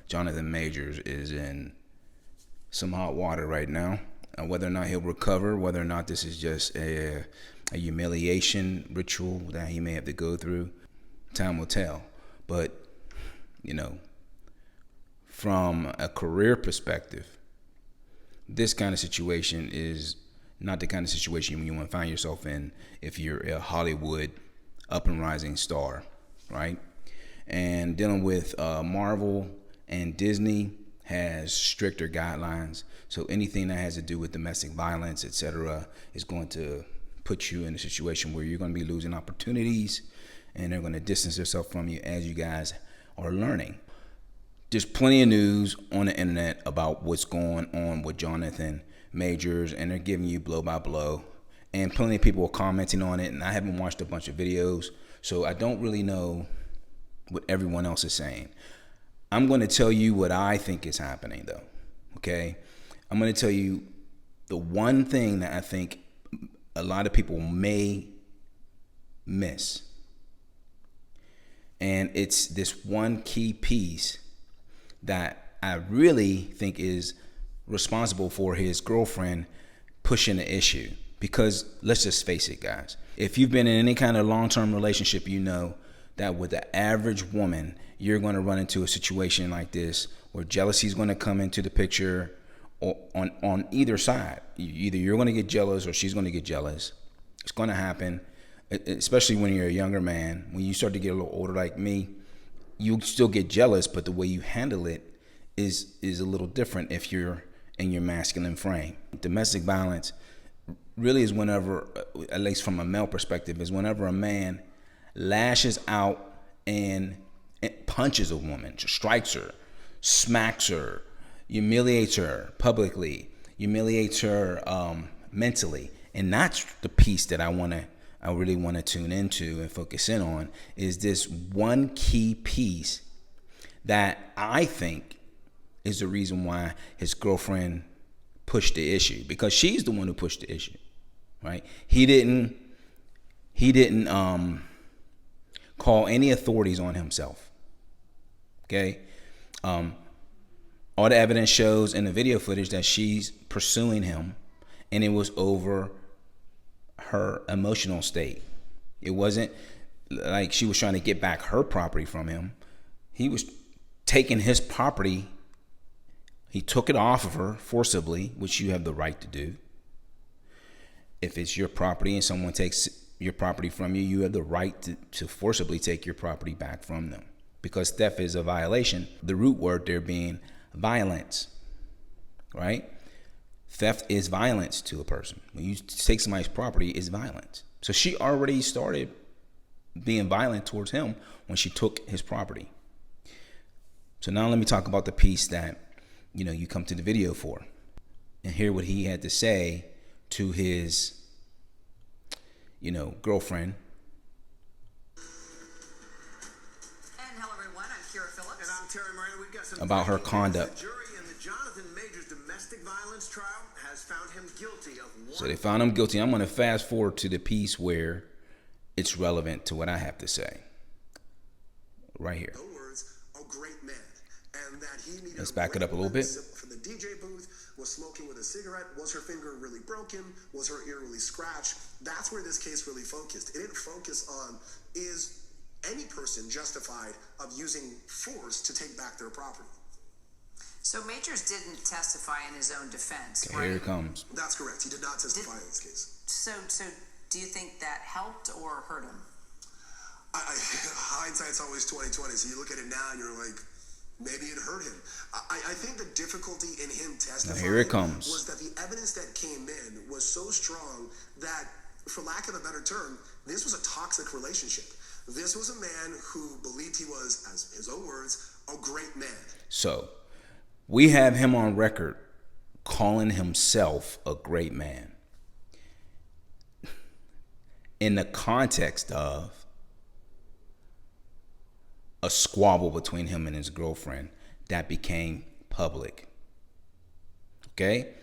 Jonathan Majors is in some hot water right now. Whether or not he'll recover, whether or not this is just a humiliation ritual that he may have to go through, time will tell. But, you know, from a career perspective, this kind of situation is not the kind of situation you want to find yourself in if you're a Hollywood up and rising star, right? And dealing with Marvel and Disney has stricter guidelines. So anything that has to do with domestic violence, etc., is going to put you in a situation where you're going to be losing opportunities, and they're going to distance themselves from you as you guys are learning. There's plenty of news on the internet about what's going on with Jonathan Majors, and they're giving you blow by blow, and plenty of people are commenting on it, and I haven't watched a bunch of videos, so I don't really know what everyone else is saying. I'm going to tell you what I think is happening, though, okay? I'm going to tell you the one thing that I think a lot of people may miss, and it's this one key piece that I really think is responsible for his girlfriend pushing the issue. Because let's just face it, guys, if you've been in any kind of long-term relationship, you know that with the average woman, you're going to run into a situation like this where jealousy is going to come into the picture, or on either side. Either you're going to get jealous or she's going to get jealous. It's going to happen, especially when you're a younger man. When you start to get a little older like me, you still get jealous, but the way you handle it is a little different if you're in your masculine frame. Domestic violence really is whenever, at least from a male perspective, is whenever a man lashes out and punches a woman, strikes her, smacks her, humiliates her publicly, humiliates her mentally. And that's the piece that I really want to tune into and focus in on, is this one key piece that I think is the reason why his girlfriend pushed the issue, because she's the one who pushed the issue, right? He didn't call any authorities on himself. Okay. All the evidence shows in the video footage that she's pursuing him, and it was over her emotional state. It wasn't like she was trying to get back her property from him. He was taking his property. He took it off of her forcibly, which you have the right to do. If it's your property and someone takes your property from you, you have the right to forcibly take your property back from them, because theft is a violation. The root word there being violence, right? Theft is violence to a person. When you take somebody's property, it's violence. So she already started being violent towards him when she took his property. So now let me talk about the piece that, you come to the video for, and hear what he had to say to his, girlfriend. And hello everyone, I'm Kira Phillips. And I'm Terry Moreno. We've got some about her conduct. The jury in the Jonathan Majors domestic violence trial has found him guilty of one. So they found him guilty. I'm going to fast forward to the piece where it's relevant to what I have to say. Right here. No words, a great man. And that he needed. Let's back it up a little bit. From the DJ booth, was smoking with a cigarette. Was her finger really broken? Was her ear really scratched? That's where this case really focused. It didn't focus on, is any person justified of using force to take back their property? So Majors didn't testify in his own defense, Okay, right? here it comes. That's correct. He did not testify in this case. So do you think that helped or hurt him? Hindsight's always 20/20. So you look at it now and you're like, maybe it hurt him. I think the difficulty in him testifying, now here it comes, was that the evidence that came in was so strong that, for lack of a better term, this was a toxic relationship. This was a man who believed he was, as his own words, a great man. So we have him on record calling himself a great man in the context of a squabble between him and his girlfriend that became public. Okay?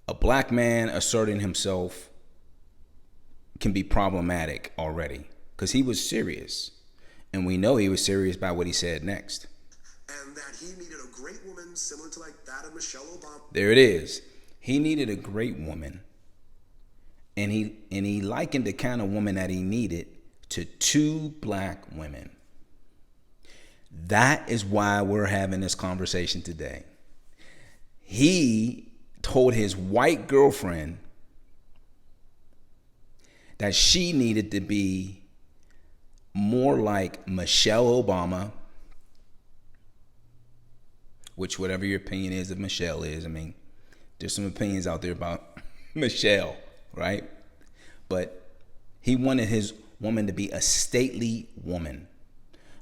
A black man asserting himself can be problematic already, because he was serious. And we know he was serious by what he said next. and that he needed a great woman similar to like that of Michelle Obama. There it is. He needed a great woman. And he likened the kind of woman that he needed to 2 black women. That is why we're having this conversation today. He told his white girlfriend that she needed to be more like Michelle Obama, which whatever your opinion is of Michelle is, I mean, there's some opinions out there about Michelle, right? But he wanted his woman to be a stately woman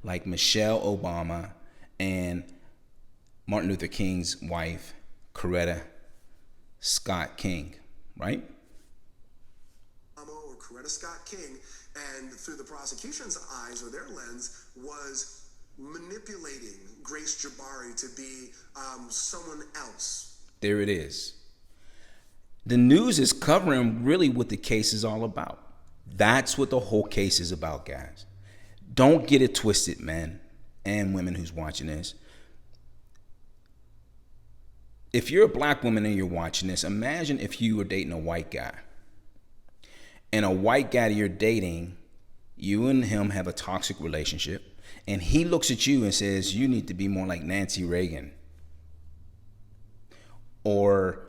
like Michelle Obama and Martin Luther King's wife, Coretta Scott King, right? Or Coretta Scott King, and through the prosecution's eyes or their lens, was manipulating Grace Jabari to be someone else. There it is. The news is covering really what the case is all about. That's what the whole case is about, guys. Don't get it twisted, men and women who's watching this. If you're a black woman and you're watching this, imagine if you were dating a white guy. And a white guy that you're dating, you and him have a toxic relationship, and he looks at you and says, you need to be more like Nancy Reagan. Or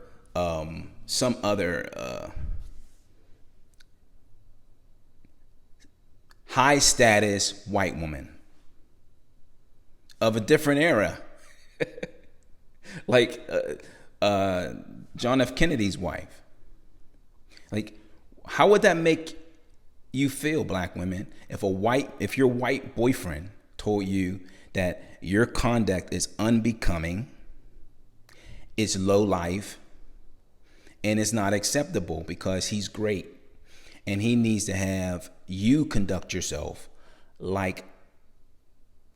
some other high status white woman of a different era. Like John F. Kennedy's wife. Like, how would that make you feel, black women, if your white boyfriend told you that your conduct is unbecoming, it's low life, and it's not acceptable because he's great and he needs to have you conduct yourself like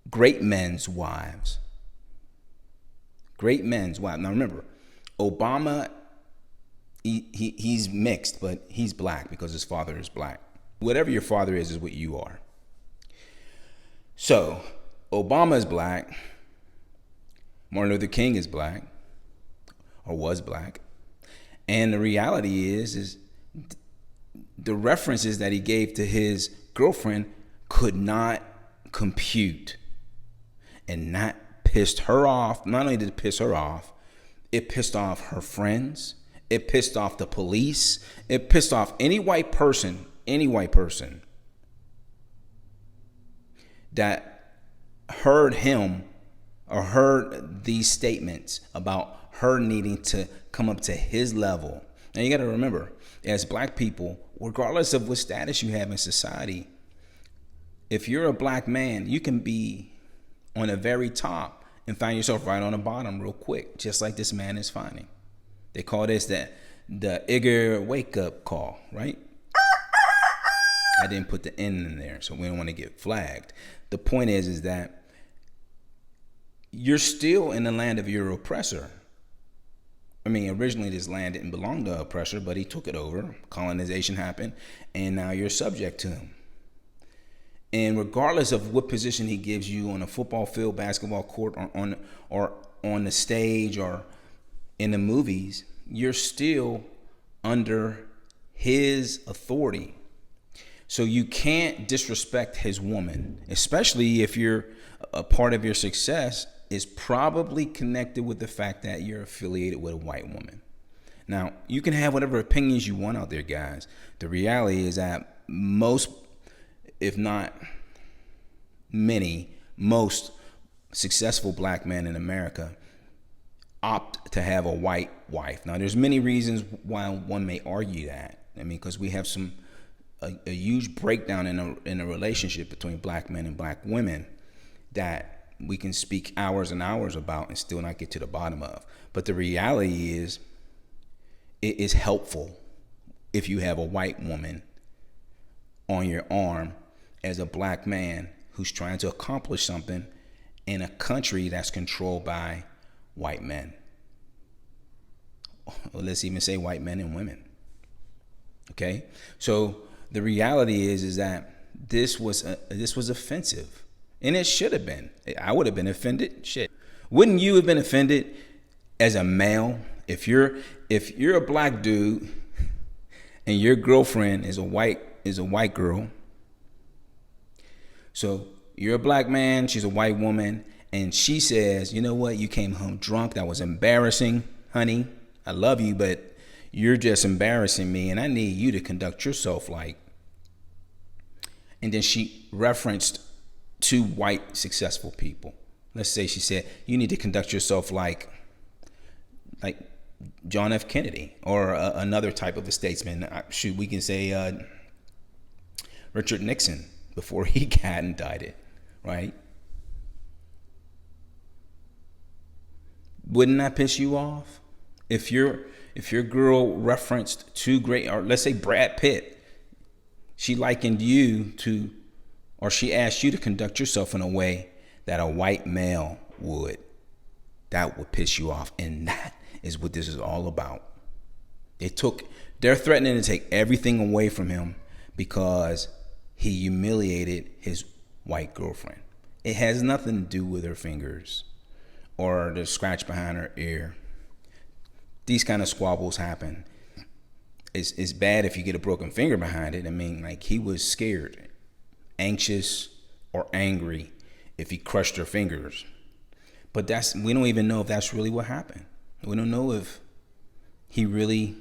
great men's wives. Great men's wives. Now remember, Obama, he's mixed, but he's black because his father is black. Whatever your father is what you are. So Obama is black. Martin Luther King is black, or was black. And the reality is the references that he gave to his girlfriend could not compute. And that pissed her off. Not only did it piss her off, it pissed off her friends. It pissed off the police. It pissed off any white person that heard him or heard these statements about her needing to come up to his level. Now you got to remember, as black people, regardless of what status you have in society, if you're a black man, you can be on the very top and find yourself right on the bottom real quick, just like this man is finding. They call this the Igor wake up call, right? I didn't put the N in there, so we don't want to get flagged. The point is that you're still in the land of your oppressor. I mean, originally this land didn't belong to the oppressor, but he took it over. Colonization happened, and now you're subject to him. And regardless of what position he gives you on a football field, basketball court, or on the stage, or in the movies, you're still under his authority. So you can't disrespect his woman, especially if a part of your success is probably connected with the fact that you're affiliated with a white woman. Now, you can have whatever opinions you want out there, guys. The reality is that most, if not many, most successful black men in America opt to have a white wife. Now, there's many reasons why one may argue that. I mean, because we have a huge breakdown in a relationship between black men and black women that we can speak hours and hours about and still not get to the bottom of. But the reality is, it is helpful if you have a white woman on your arm as a black man who's trying to accomplish something in a country that's controlled by white men. Or let's even say white men and women. Okay? So the reality is that this was offensive. And it should have been. I would have been offended. Shit. Wouldn't you have been offended as a male if you're a black dude and your girlfriend is a white girl? So you're a black man, she's a white woman, and she says, you know what, you came home drunk, that was embarrassing, honey. I love you, but you're just embarrassing me, and I need you to conduct yourself like. And then she referenced two white successful people. Let's say she said, you need to conduct yourself like John F. Kennedy, or another type of a statesman. Shoot, we can say Richard Nixon before he got indicted, right? Wouldn't that piss you off? If your girl referenced two great, or let's say Brad Pitt, she likened you to, or she asked you to conduct yourself in a way that a white male would. That would piss you off, and that is what this is all about. They're threatening to take everything away from him because he humiliated his white girlfriend. It has nothing to do with her fingers or the scratch behind her ear. These kind of squabbles happen. It's bad if you get a broken finger behind it. I mean, like, he was scared, anxious, or angry if he crushed her fingers. But we don't even know if that's really what happened. We don't know if he really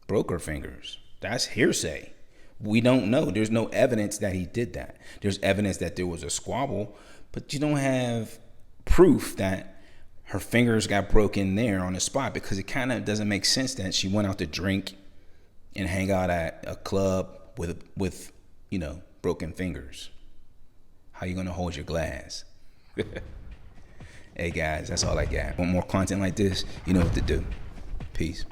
broke her fingers. That's hearsay. We don't know. There's no evidence that he did that. There's evidence that there was a squabble, but you don't have proof that her fingers got broken there on the spot, because it kind of doesn't make sense that she went out to drink and hang out at a club with broken fingers. How you gonna hold your glass? Hey guys, that's all I got. Want more content like this? You know what to do. Peace.